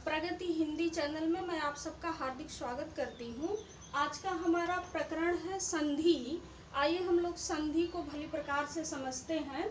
प्रगति Hindi channel में मैं आप सबका हार्दिक स्वागत करती हूँ। आज का हमारा प्रकरण है संधि। आइए हम लोग संधि को भली प्रकार से समझते हैं।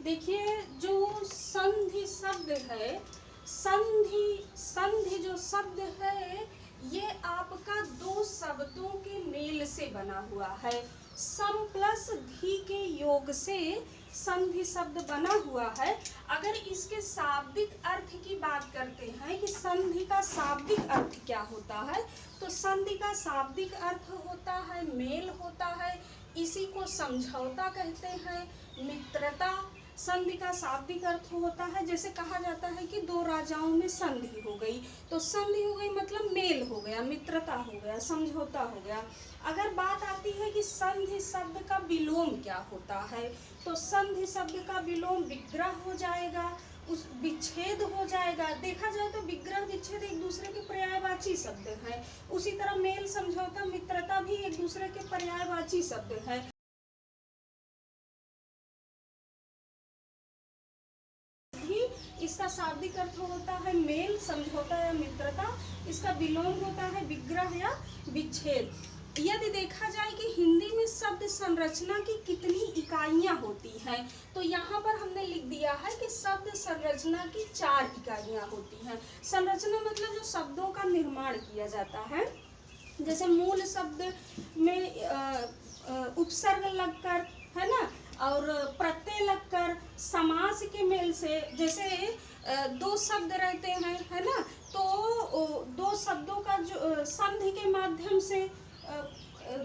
देखिए, जो संधि शब्द है, संधि जो शब्द है, ये आपका दो शब्दों के मेल से बना हुआ है। सम प्लस धी के योग से संधि शब्द बना हुआ है। अगर इसके शाब्दिक अर्थ की बात करते हैं कि संधि का शाब्दिक अर्थ क्या होता है, तो संधि का शाब्दिक अर्थ होता है मेल होता है। इसी को समझौता कहते हैं, मित्रता। संधि का शाब्दिक अर्थ होता है, जैसे कहा जाता है कि दो राजाओं में संधि हो गई, तो संधि हो गई मतलब मेल हो गया, मित्रता हो गया, समझौता हो गया। अगर बात आती है कि संधि शब्द का विलोम क्या होता है, तो संधि शब्द का विलोम विग्रह हो जाएगा, उस विच्छेद हो जाएगा। देखा जाए तो विग्रह विच्छेद एक दूसरे के पर्यायवाची शब्द हैं। उसी तरह मेल, समझौता, मित्रता भी एक दूसरे के पर्यायवाची शब्द हैं। इसका शाब्दिक अर्थ होता है मेल, समझौता या मित्रता। इसका विलोम होता है विग्रह या विच्छेद। यदि देखा जाए कि हिंदी में शब्द संरचना की कितनी इकाइयां होती हैं, तो यहाँ पर हमने लिख दिया है कि शब्द संरचना की 4 इकाइयां होती हैं। संरचना मतलब जो शब्दों का निर्माण किया जाता है। जैसे मूल शब्द में उपसर्ग लगकर, है ना, और प्रत्यय लगकर, समास के मेल से, जैसे दो शब्द रहते हैं, है ना, तो दो शब्दों का जो संधि के माध्यम से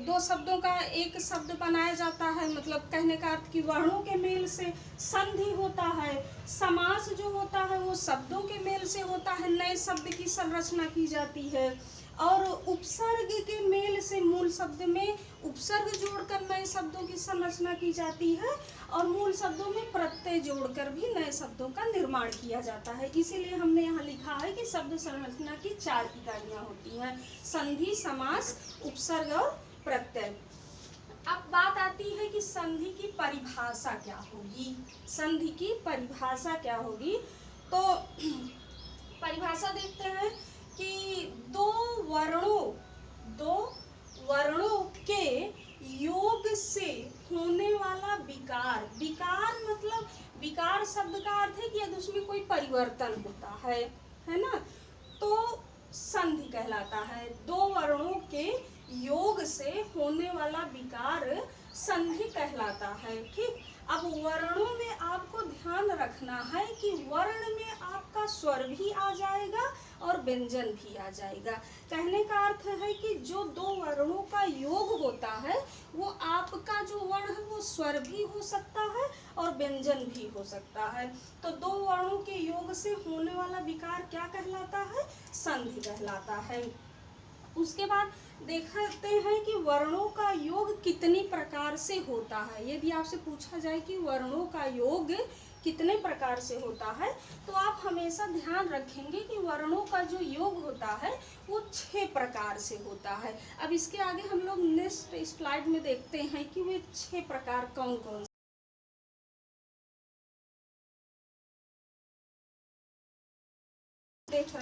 दो शब्दों का एक शब्द बनाया जाता है, मतलब कहने का अर्थ कि वर्णों के मेल से संधि होता है। समास जो होता है वो शब्दों के मेल से होता है, नए शब्द की संरचना की जाती है। और उपसर्ग के मेल से मूल शब्द में उपसर्ग जोड़कर नए शब्दों की संरचना की जाती है, और मूल शब्दों में प्रत्यय जोड़कर भी नए शब्दों का निर्माण किया जाता है। इसीलिए हमने यहाँ लिखा है कि शब्द संरचना की 4 इकाइयां होती हैं: संधि, समास, उपसर्ग और प्रत्यय। अब बात आती है कि संधि की परिभाषा क्या होगी। संधि की परिभाषा क्या होगी, तो परिभाषा देखते हैं कि दो वर्णों के योग से होने वाला विकार। विकार मतलब, विकार शब्द का अर्थ है कि यदि उसमें कोई परिवर्तन होता है ना, तो संधि कहलाता है। दो वर्णों के योग से होने वाला विकार संधि कहलाता है। ठीक, अब वर्णों में आपको ध्यान रखना है कि वर्ण में आपका स्वर भी आ जाएगा और व्यंजन भी आ जाएगा। कहने का अर्थ है कि जो दो वर्णों का योग होता है, वो आपका जो वर्ण है वो स्वर भी हो सकता है और व्यंजन भी हो सकता है। तो दो वर्णों के योग से होने वाला विकार क्या कहलाता है? संधि कहलाता है। उसके बाद देखते हैं कि वर्णों का योग कितनी प्रकार से होता है। यदि आपसे पूछा जाए कि वर्णों का योग कितने प्रकार से होता है, तो आप हमेशा ध्यान रखेंगे कि वर्णों का जो योग होता है वो 6 प्रकार से होता है। अब इसके आगे हम लोग नेक्स्ट स्लाइड में देखते हैं कि वे 6 प्रकार कौन कौन देख रहे हैं।